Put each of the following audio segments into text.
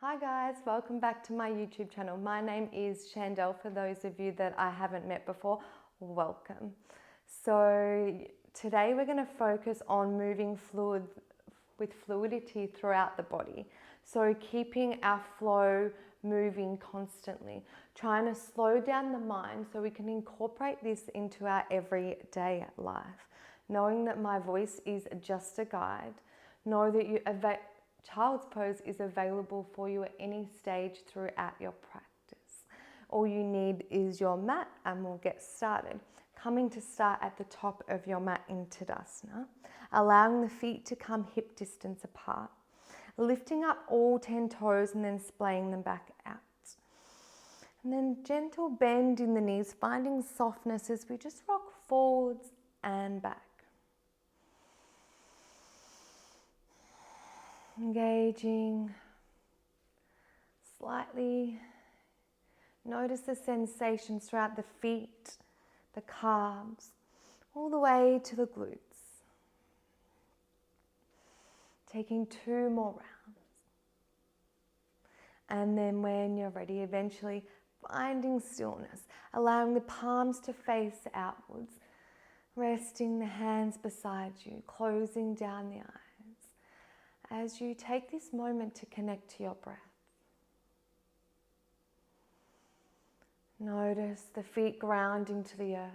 Hi guys, welcome back to my YouTube channel. My name is Chandel. For those of you that I haven't met before, welcome. So today we're going to focus on moving with fluidity throughout the body. So keeping our flow moving constantly, trying to slow down the mind so we can incorporate this into our everyday life. Knowing that my voice is just a guide, know that Child's Pose is available for you at any stage throughout your practice. All you need is your mat and we'll get started. Coming to start at the top of your mat in Tadasana, allowing the feet to come hip distance apart, lifting up all 10 toes and then splaying them back out. And then gentle bend in the knees, finding softness as we just rock forwards and back. Engaging slightly. Notice the sensations throughout the feet, the calves, all the way to the glutes. Taking 2 more rounds. And then when you're ready, eventually finding stillness, allowing the palms to face outwards, resting the hands beside you, closing down the eyes. As you take this moment to connect to your breath. Notice the feet grounding to the earth.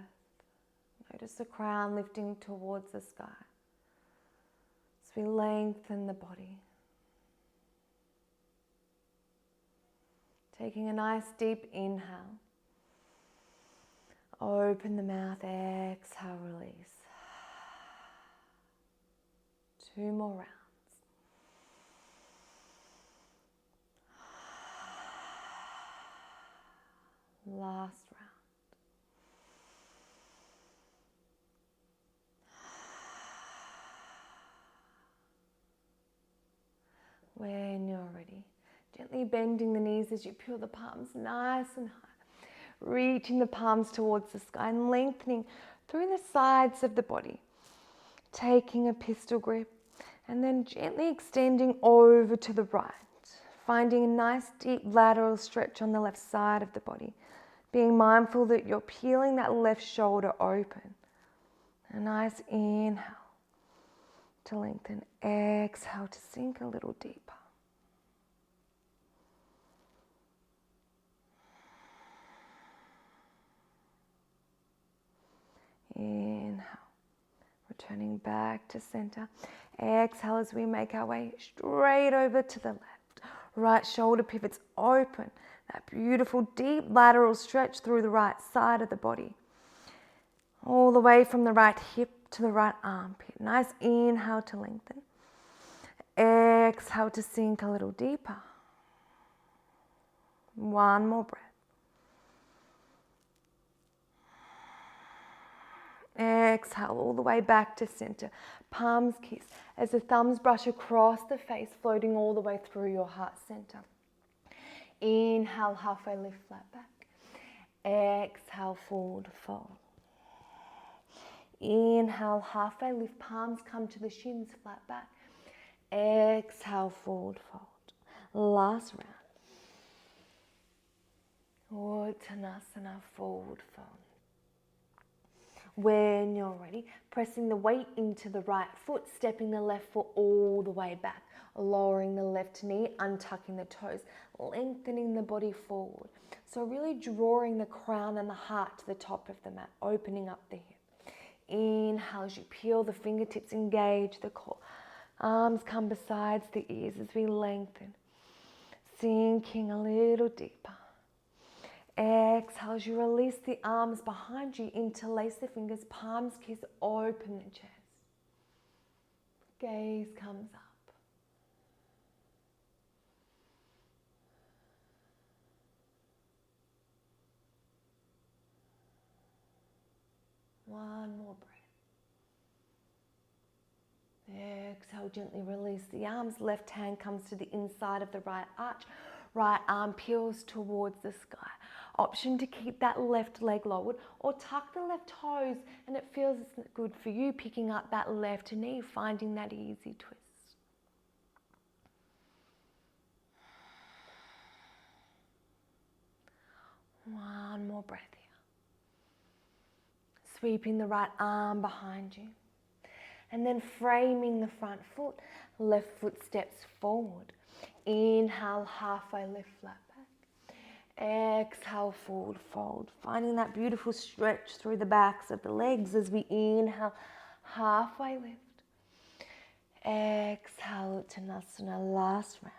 Notice the crown lifting towards the sky. As we lengthen the body. Taking a nice deep inhale. Open the mouth, exhale, release. 2 more rounds. Last round. When you're ready, gently bending the knees as you peel the palms nice and high, reaching the palms towards the sky and lengthening through the sides of the body, taking a pistol grip and then gently extending over to the right, finding a nice deep lateral stretch on the left side of the body. Being mindful that you're peeling that left shoulder open. A nice inhale to lengthen. Exhale to sink a little deeper. Inhale. Returning back to center. Exhale as we make our way straight over to the left. Right shoulder pivots open. That beautiful deep lateral stretch through the right side of the body. All the way from the right hip to the right armpit. Nice inhale to lengthen. Exhale to sink a little deeper. 1 more breath. Exhale all the way back to center. Palms kiss as the thumbs brush across the face, floating all the way through your heart center. Inhale, halfway lift, flat back. Exhale, forward fold. Inhale, halfway lift, palms come to the shins, flat back. Exhale, forward fold. Last round. Uttanasana, forward fold. When you're ready, pressing the weight into the right foot, stepping the left foot all the way back, lowering the left knee, untucking the toes, lengthening the body forward. So really drawing the crown and the heart to the top of the mat, opening up the hip. Inhale as you peel the fingertips, engage the core. Arms come beside the ears as we lengthen, sinking a little deeper. Exhale as you release the arms behind you, interlace the fingers, palms kiss, open the chest. Gaze comes up. One more breath. Exhale, gently release the arms. Left hand comes to the inside of the right arch. Right arm peels towards the sky. Option to keep that left leg lowered or tuck the left toes, and it feels good for you, picking up that left knee, finding that easy twist. One more breath here. Sweeping the right arm behind you. And then framing the front foot, left foot steps forward. Inhale, halfway lift, flat back. Exhale, forward fold. Finding that beautiful stretch through the backs of the legs as we inhale, halfway lift. Exhale, Uttanasana, last round.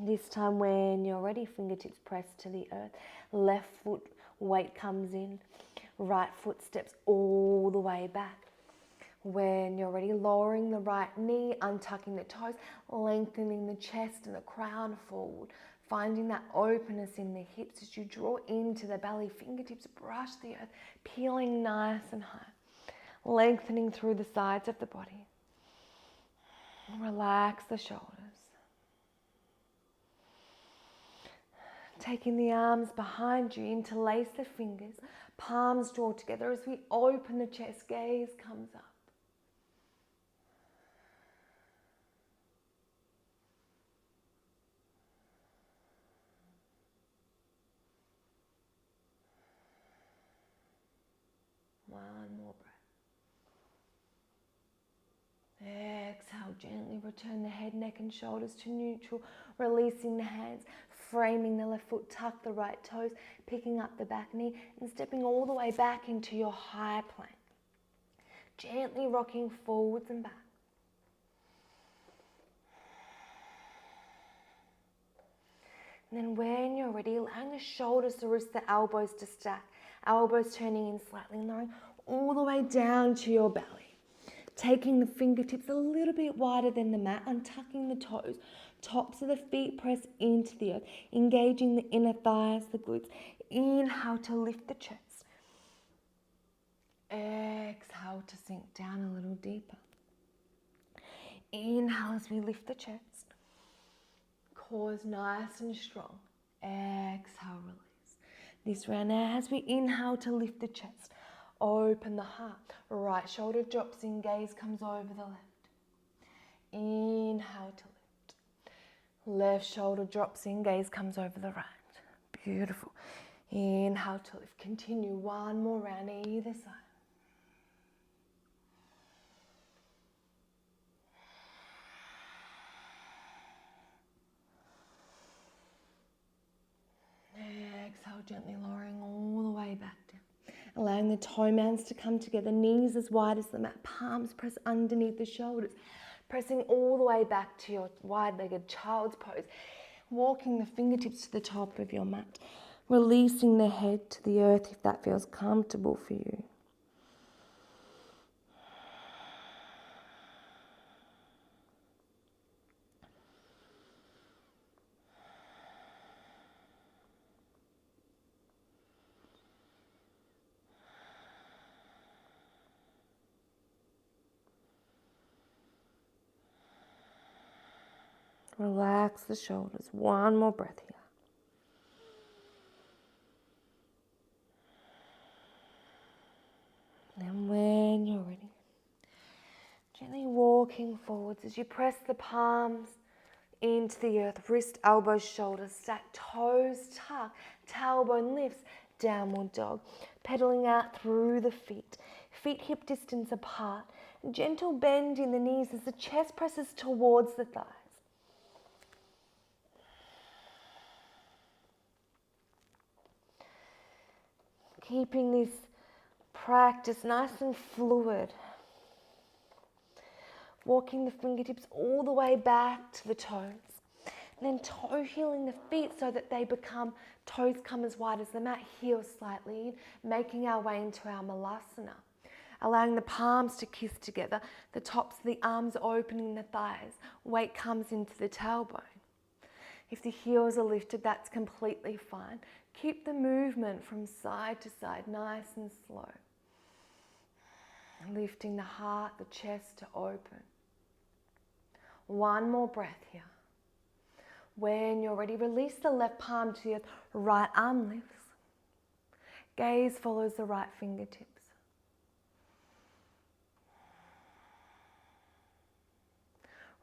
This time when you're ready, fingertips pressed to the earth. Left foot weight comes in. Right foot steps all the way back. When you're ready, lowering the right knee, untucking the toes, lengthening the chest and the crown forward. Finding that openness in the hips as you draw into the belly. Fingertips brush the earth, peeling nice and high. Lengthening through the sides of the body. Relax the shoulders. Taking the arms behind you, interlace the fingers, palms draw together as we open the chest, gaze comes up. One more breath. Exhale, gently return the head, neck and shoulders to neutral, releasing the hands, framing the left foot, tuck the right toes, picking up the back knee and stepping all the way back into your high plank. Gently rocking forwards and back. And then when you're ready, allowing the shoulders to wrist the elbows to stack, elbows turning in slightly, lowering all the way down to your belly. Taking the fingertips a little bit wider than the mat, untucking the toes, tops of the feet press into the earth, engaging the inner thighs, the glutes. Inhale to lift the chest. Exhale to sink down a little deeper. Inhale as we lift the chest. Core is nice and strong. Exhale, release. This round as we inhale to lift the chest. Open the heart. Right shoulder drops in, gaze comes over the left. Inhale to lift. Left shoulder drops in, gaze comes over the right. Beautiful. Inhale to lift. Continue one more round either side. Exhale, gently lowering all the way back down. Allowing the toe mounds to come together, knees as wide as the mat, palms press underneath the shoulders, pressing all the way back to your wide-legged child's pose, walking the fingertips to the top of your mat, releasing the head to the earth if that feels comfortable for you. Relax the shoulders. One more breath here. And when you're ready, gently walking forwards as you press the palms into the earth, wrist, elbows, shoulders, stack, toes tuck, tailbone lifts, downward dog, pedaling out through the feet, feet hip distance apart, gentle bend in the knees as the chest presses towards the thighs. Keeping this practice nice and fluid. Walking the fingertips all the way back to the toes. And then toe heeling the feet so that toes come as wide as the mat, heel slightly in, making our way into our malasana. Allowing the palms to kiss together, the tops of the arms opening the thighs, weight comes into the tailbone. If the heels are lifted, that's completely fine. Keep the movement from side to side, nice and slow. Lifting the heart, the chest to open. One more breath here. When you're ready, release the left palm to the earth, right arm lifts. Gaze follows the right fingertips.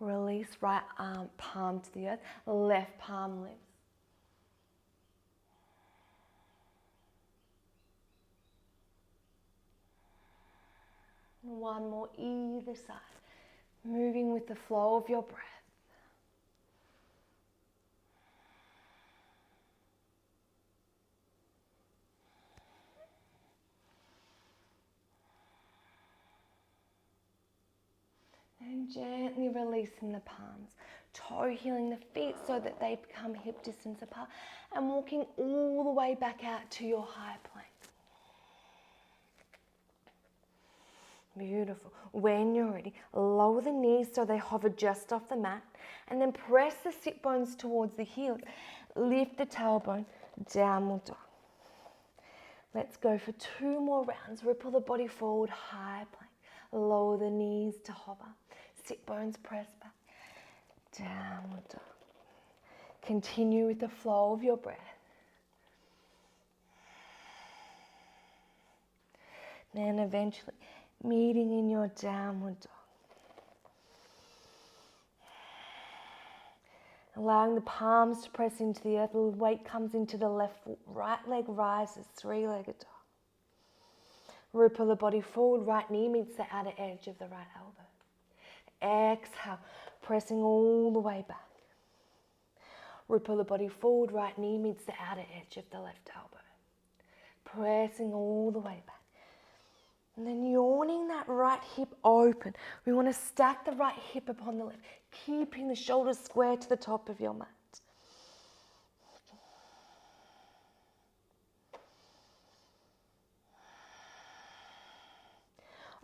Release, right arm, palm to the earth, left palm lifts. One more either side, moving with the flow of your breath. And gently releasing the palms, toe healing the feet so that they become hip distance apart, and walking all the way back out to your high plank. Beautiful. When you're ready, lower the knees so they hover just off the mat, and then press the sit bones towards the heels. Lift the tailbone, downward dog. Let's go for 2 more rounds. Ripple the body forward, high plank. Lower the knees to hover. Sit bones press back, downward dog. Continue with the flow of your breath. Then eventually meeting in your downward dog. Allowing the palms to press into the earth, the weight comes into the left foot, right leg rises, 3-legged dog. Ripple the body forward, right knee meets the outer edge of the right elbow. Exhale, pressing all the way back. Ripple the body forward, right knee meets the outer edge of the left elbow. Pressing all the way back. And then yawning that right hip open. We want to stack the right hip upon the left, keeping the shoulders square to the top of your mat.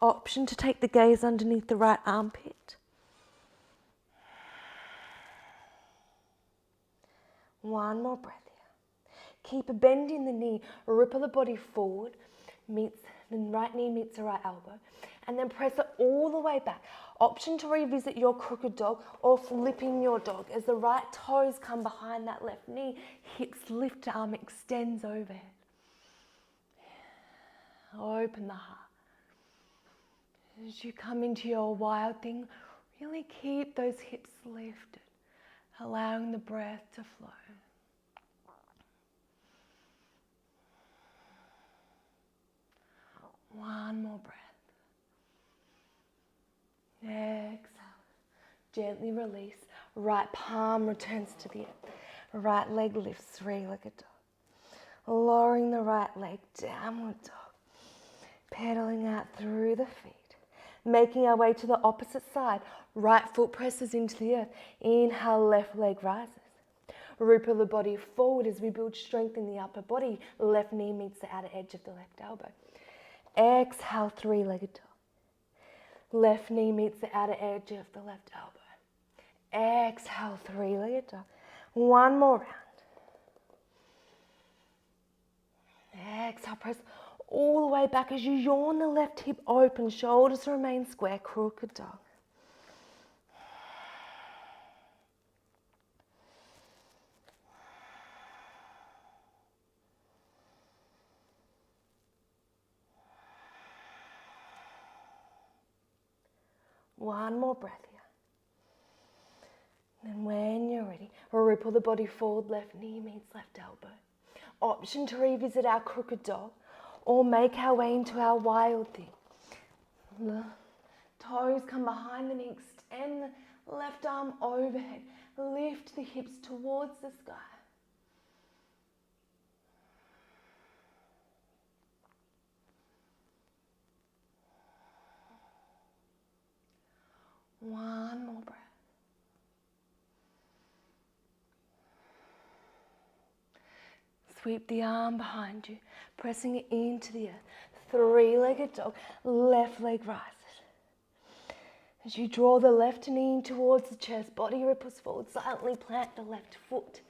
Option to take the gaze underneath the right armpit. One more breath here. Keep a bend in the knee, ripple the body forward, the right knee meets the right elbow, and then press it all the way back. Option to revisit your crooked dog or flipping your dog as the right toes come behind that left knee, hips lift, arm extends overhead. Open the heart. As you come into your wild thing, really keep those hips lifted, allowing the breath to flow. One more breath. Exhale. Gently release. Right palm returns to the earth. Right leg lifts, 3-legged dog. Lowering the right leg, downward dog. Pedaling out through the feet. Making our way to the opposite side. Right foot presses into the earth. Inhale, left leg rises. Ripple the body forward as we build strength in the upper body. Left knee meets the outer edge of the left elbow. Exhale, 3-legged dog. Left knee meets the outer edge of the left elbow. Exhale, 3-legged dog. One more round. Exhale, press all the way back as you yawn the left hip open. Shoulders remain square, crooked dog. One more breath here. And when you're ready, ripple the body forward, left knee meets left elbow. Option to revisit our crooked dog or make our way into our wild thing. The toes come behind the knee, extend the left arm overhead. Lift the hips towards the sky. One more breath. Sweep the arm behind you, pressing it into the earth. 3-legged dog, left leg rises. As you draw the left knee in towards the chest, body ripples forward, silently plant the left foot.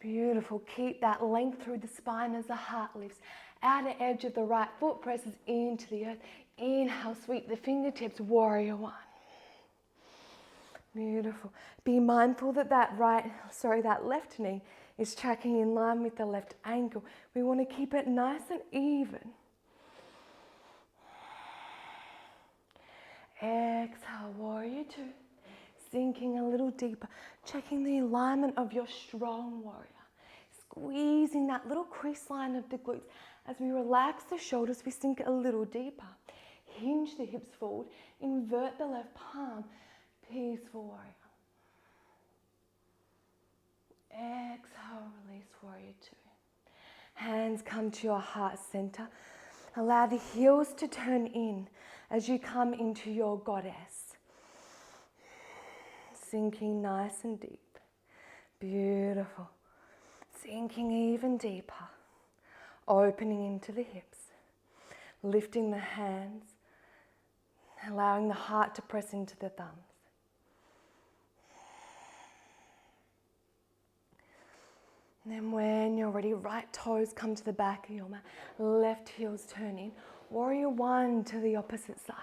Beautiful. Keep that length through the spine as the heart lifts. Outer edge of the right foot presses into the earth. Inhale, sweep the fingertips, warrior one. Beautiful. Be mindful that that left knee is tracking in line with the left ankle. We want to keep it nice and even. Exhale, warrior two. sinking a little deeper, checking the alignment of your strong warrior. Squeezing that little crease line of the glutes. As we relax the shoulders, we sink a little deeper. Hinge the hips forward, invert the left palm, peaceful warrior. Exhale, release, warrior two. Hands come to your heart center. Allow the heels to turn in as you come into your goddess. Sinking nice and deep. Beautiful. Sinking even deeper. Opening into the hips. Lifting the hands. Allowing the heart to press into the thumbs. And then when you're ready, right toes come to the back of your mat. Left heels turn in. Warrior one to the opposite side.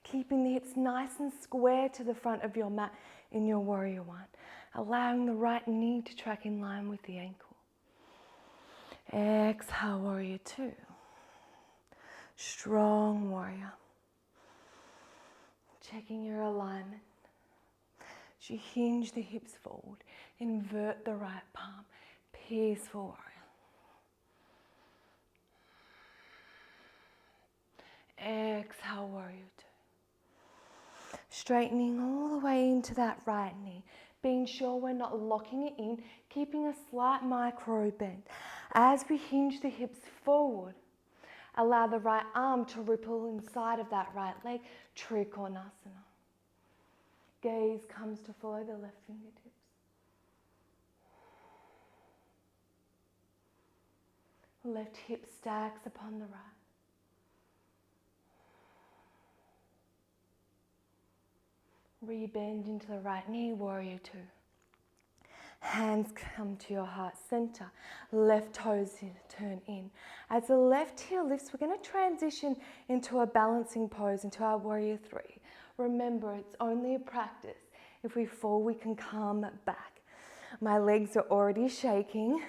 Keeping the hips nice and square to the front of your mat in your warrior one. Allowing the right knee to track in line with the ankle. Exhale, warrior two. Strong warrior. Checking your alignment. As you hinge the hips forward, invert the right palm, peaceful warrior. Exhale, warrior two. Straightening all the way into that right knee, being sure we're not locking it in, keeping a slight micro bend. As we hinge the hips forward, allow the right arm to ripple inside of that right leg, Trikonasana. Gaze comes to follow the left fingertips. Left hip stacks upon the right. Rebend into the right knee, warrior two. Hands come to your heart center. Left toes turn in. As the left heel lifts, we're going to transition into a balancing pose, into our warrior three. Remember, it's only a practice. If we fall, we can come back. My legs are already shaking.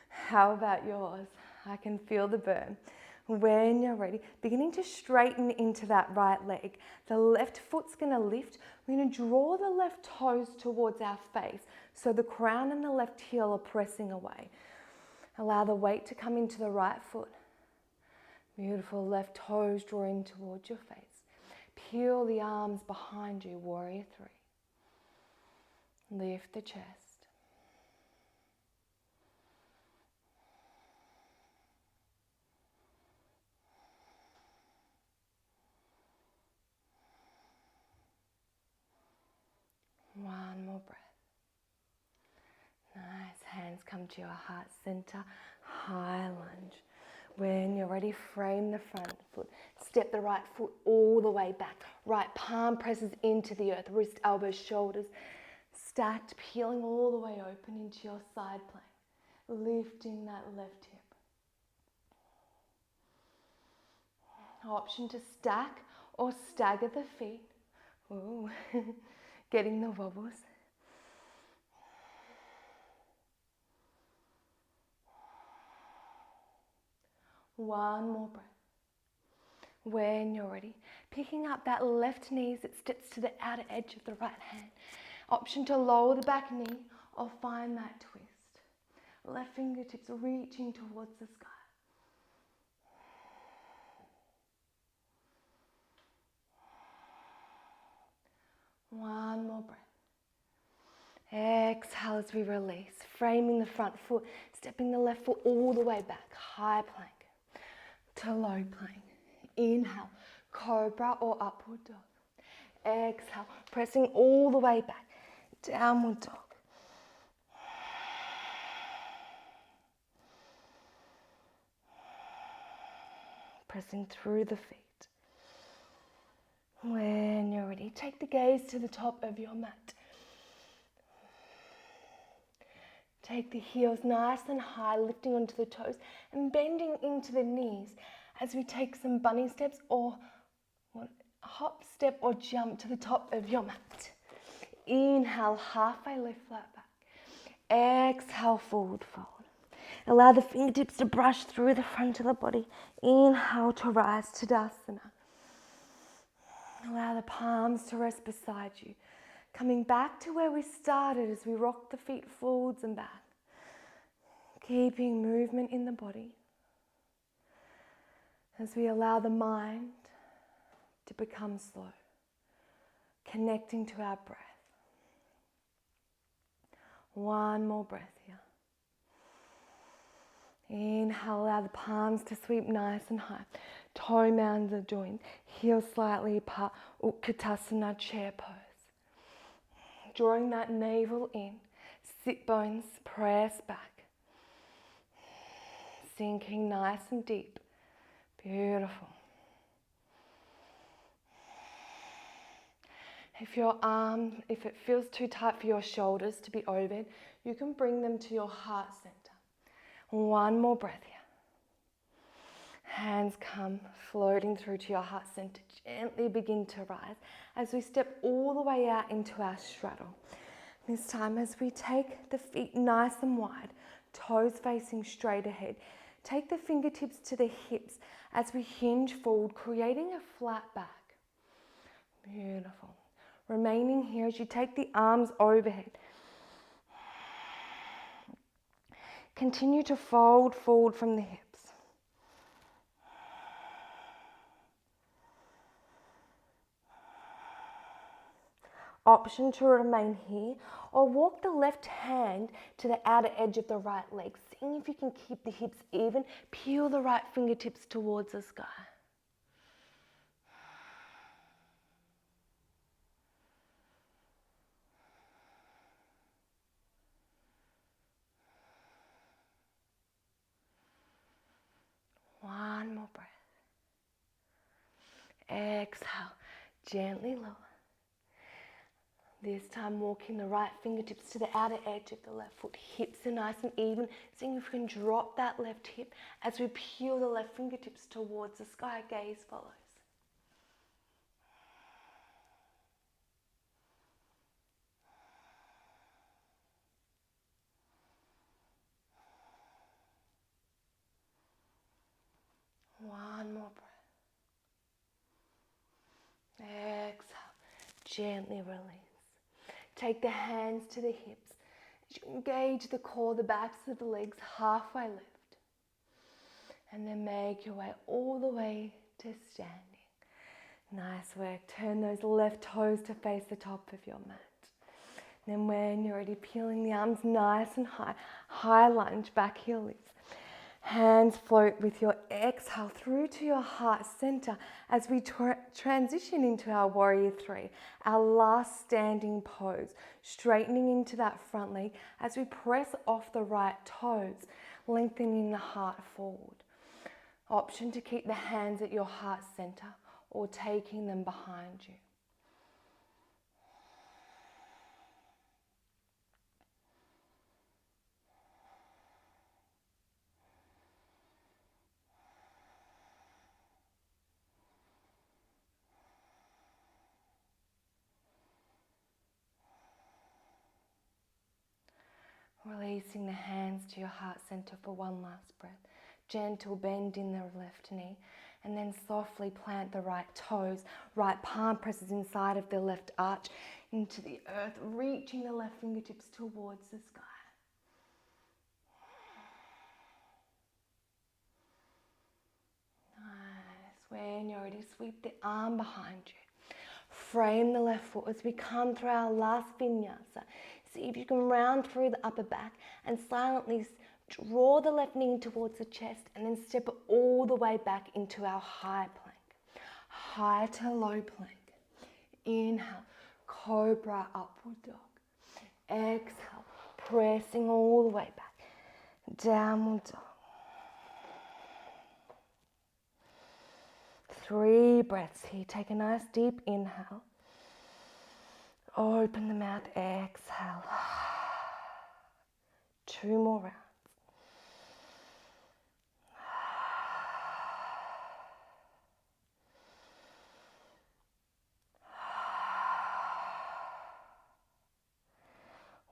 How about yours? I can feel the burn. When you're ready, beginning to straighten into that right leg. The left foot's going to lift. We're going to draw the left toes towards our face. So the crown and the left heel are pressing away. Allow the weight to come into the right foot. Beautiful, left toes drawing towards your face. Peel the arms behind you, warrior three. Lift the chest. One more breath. Nice, hands come to your heart center, high lunge. When you're ready, frame the front foot. Step the right foot all the way back. Right palm presses into the earth, wrist, elbows, shoulders. Stacked, peeling all the way open into your side plank. Lifting that left hip. Option to stack or stagger the feet. Ooh, getting the wobbles. One more breath. When you're ready, picking up that left knee as it steps to the outer edge of the right hand. Option to lower the back knee or find that twist. Left fingertips reaching towards the sky. One more breath. Exhale as we release, framing the front foot, stepping the left foot all the way back, high plank to low plank. Inhale, cobra or upward dog. Exhale, pressing all the way back, downward dog. Pressing through the feet. When you're ready, take the gaze to the top of your mat. Take the heels nice and high, lifting onto the toes and bending into the knees as we take some bunny steps or hop, step or jump to the top of your mat. Inhale, halfway lift, flat back. Exhale, forward fold. Allow the fingertips to brush through the front of the body. Inhale to rise, Tadasana. Allow the palms to rest beside you. Coming back to where we started as we rock the feet forwards and back. Keeping movement in the body. As we allow the mind to become slow. Connecting to our breath. One more breath here. Inhale, allow the palms to sweep nice and high. Toe mounds the joints, heels slightly apart, Utkatasana chair pose. Drawing that navel in, sit bones press back. Sinking nice and deep. Beautiful. If it feels too tight for your shoulders to be overhead, you can bring them to your heart center. One more breath here. Hands come floating through to your heart center. Gently begin to rise as we step all the way out into our straddle. This time as we take the feet nice and wide, toes facing straight ahead. Take the fingertips to the hips as we hinge forward, creating a flat back. Beautiful. Remaining here as you take the arms overhead. Continue to fold forward from the hips. Option to remain here or walk the left hand to the outer edge of the right leg. Seeing if you can keep the hips even. Peel the right fingertips towards the sky. One more breath. Exhale, gently lower. This time walking the right fingertips to the outer edge of the left foot. Hips are nice and even. Seeing if we can drop that left hip as we peel the left fingertips towards the sky. Gaze follows. One more breath. Exhale, gently release. Take the hands to the hips. As you engage the core, the backs of the legs, halfway lift. And then make your way all the way to standing. Nice work. Turn those left toes to face the top of your mat. Then when you're ready, peeling the arms nice and high. High lunge, back heel lifts. Hands float with your exhale through to your heart center as we transition into our warrior three, our last standing pose, straightening into that front leg as we press off the right toes, lengthening the heart forward. Option to keep the hands at your heart center or taking them behind you. Releasing the hands to your heart center for one last breath. Gentle bend in the left knee and then softly plant the right toes. Right palm presses inside of the left arch into the earth, reaching the left fingertips towards the sky. Nice. When you're ready, sweep the arm behind you. Frame the left foot as we come through our last vinyasa. See if you can round through the upper back and silently draw the left knee towards the chest and then step it all the way back into our high plank. High to low plank. Inhale, cobra, upward dog. Exhale, pressing all the way back. Downward dog. 3 breaths here. Take a nice deep inhale. Open the mouth, exhale. 2 more rounds.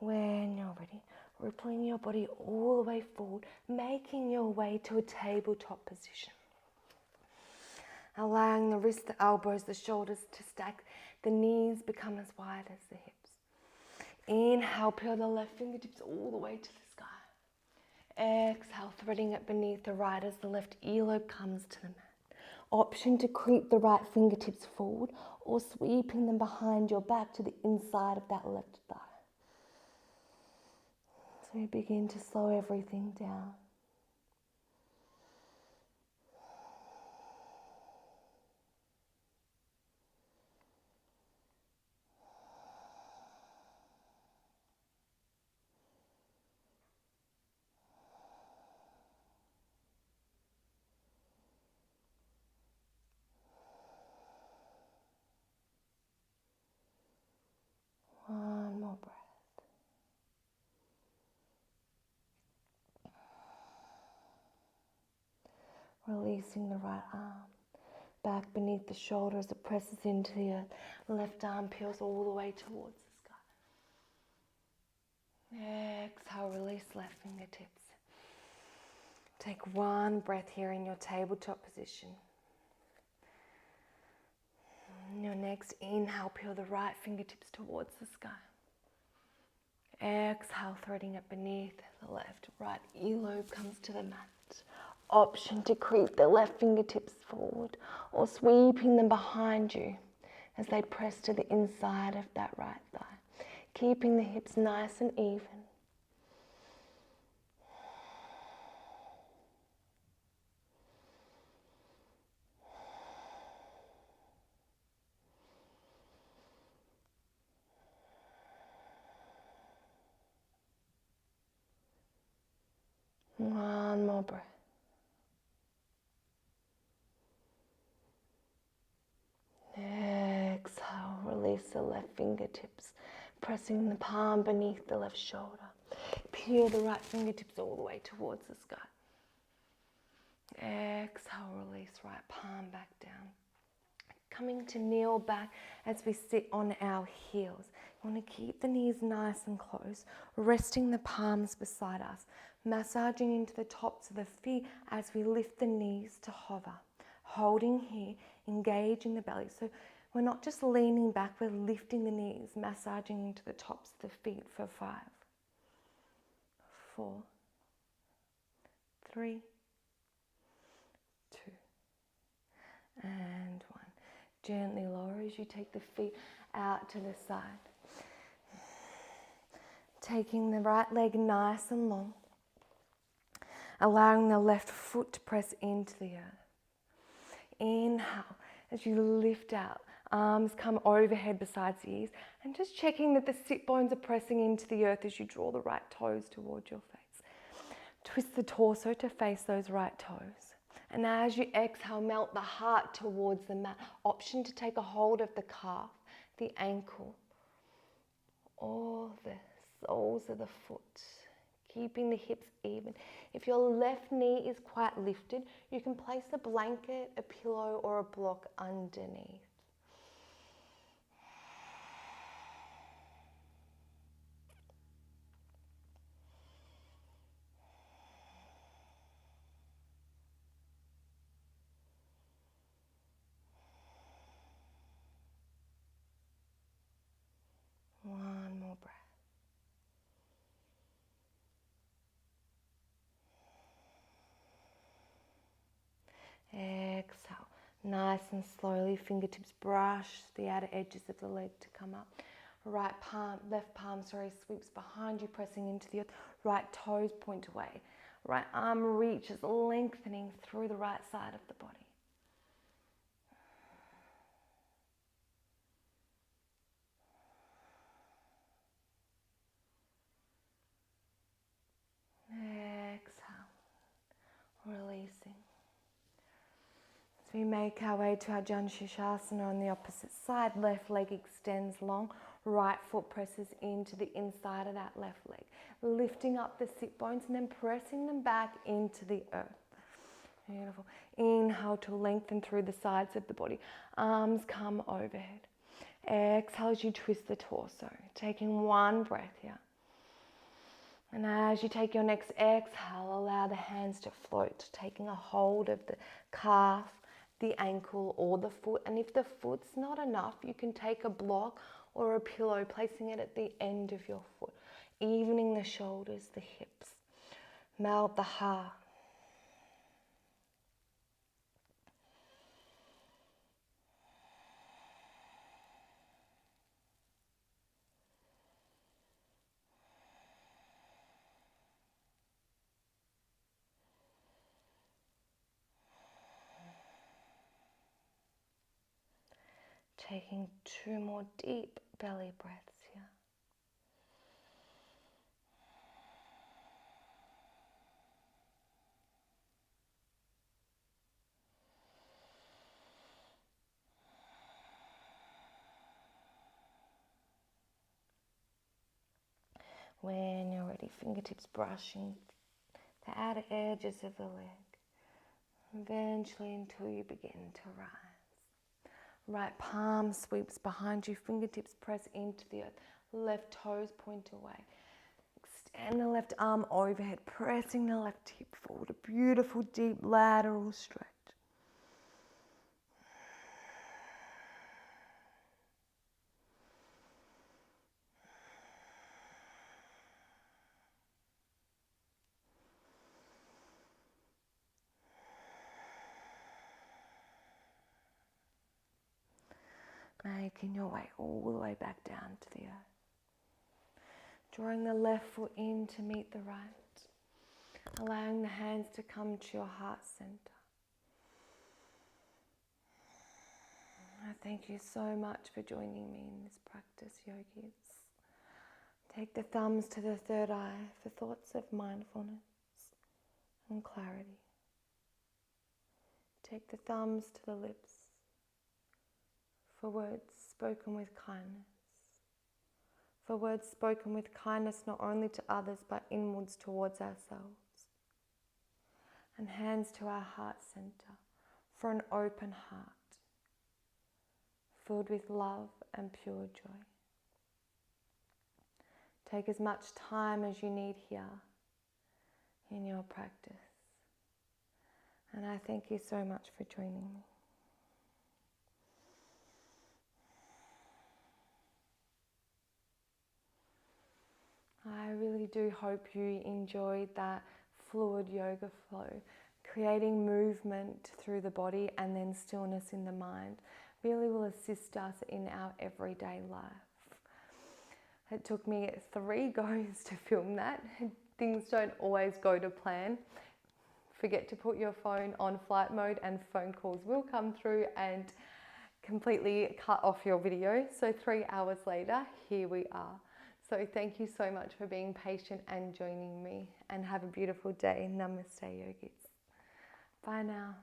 When you're ready, rippling your body all the way forward, making your way to a tabletop position. allowing the wrists, the elbows, the shoulders to stack. The knees become as wide as the hips. Inhale, peel the left fingertips all the way to the sky. Exhale, threading it beneath the right as the left earlobe comes to the mat. Option to creep the right fingertips forward or sweeping them behind your back to the inside of that left thigh. So we begin to slow everything down. One more breath. Releasing the right arm back beneath the shoulder as it presses into the earth. Left arm peels all the way towards the sky. Exhale, release left fingertips. Take one breath here in your tabletop position. Your next inhale, peel the right fingertips towards the sky. Exhale, threading it beneath the left. Right earlobe comes to the mat. Option to creep the left fingertips forward or sweeping them behind you as they press to the inside of that right thigh. Keeping the hips nice and even. One more breath. Exhale, release the left fingertips, pressing the palm beneath the left shoulder. Peel the right fingertips all the way towards the sky. Exhale, release right palm back down. Coming to kneel back as we sit on our heels. You want to keep the knees nice and close, resting the palms beside us, massaging into the tops of the feet as we lift the knees to hover. Holding here, engaging the belly. So we're not just leaning back, we're lifting the knees, massaging into the tops of the feet for 5, 4, 3, 2, and 1. Gently lower as you take the feet out to the side. Taking the right leg nice and long, allowing the left foot to press into the earth. Inhale as you lift out, arms come overhead besides the ears, and just checking that the sit bones are pressing into the earth as you draw the right toes towards your face. Twist the torso to face those right toes. And as you exhale, melt the heart towards the mat. Option to take a hold of the calf, the ankle, or the soles of the foot. Keeping the hips even. If your left knee is quite lifted, you can place a blanket, a pillow, or a block underneath. One more breath. Exhale. Nice and slowly, fingertips brush the outer edges of the leg to come up. Right palm, left palm, sweeps behind you, pressing into the earth. Right toes point away. Right arm reaches, lengthening through the right side of the body. Exhale, releasing. As we make our way to our Janshishasana on the opposite side, left leg extends long, right foot presses into the inside of that left leg, lifting up the sit bones and then pressing them back into the earth. Beautiful. Inhale to lengthen through the sides of the body. Arms come overhead. Exhale as you twist the torso, taking one breath here. And as you take your next exhale, allow the hands to float, taking a hold of the calf, the ankle or the foot. And if the foot's not enough, you can take a block or a pillow, placing it at the end of your foot, evening the shoulders, the hips. Melt the heart. Taking 2 more deep belly breaths here. When you're ready, fingertips brushing the outer edges of the leg, eventually until you begin to rise. Right palm sweeps behind you, fingertips press into the earth, left toes point away. Extend the left arm overhead, pressing the left hip forward, a beautiful deep lateral stretch. Making your way all the way back down to the earth. Drawing the left foot in to meet the right. Allowing the hands to come to your heart center. I thank you so much for joining me in this practice, yogis. Take the thumbs to the third eye for thoughts of mindfulness and clarity. Take the thumbs to the lips for words spoken with kindness. For words spoken with kindness not only to others but inwards towards ourselves. And hands to our heart center for an open heart, filled with love and pure joy. Take as much time as you need here in your practice. And I thank you so much for joining me. I really do hope you enjoyed that fluid yoga flow, creating movement through the body and then stillness in the mind really will assist us in our everyday life. It took me 3 goes to film that. Things don't always go to plan. Forget to put your phone on flight mode and phone calls will come through and completely cut off your video. So 3 hours later, here we are. So thank you so much for being patient and joining me, and have a beautiful day. Namaste, yogis. Bye now.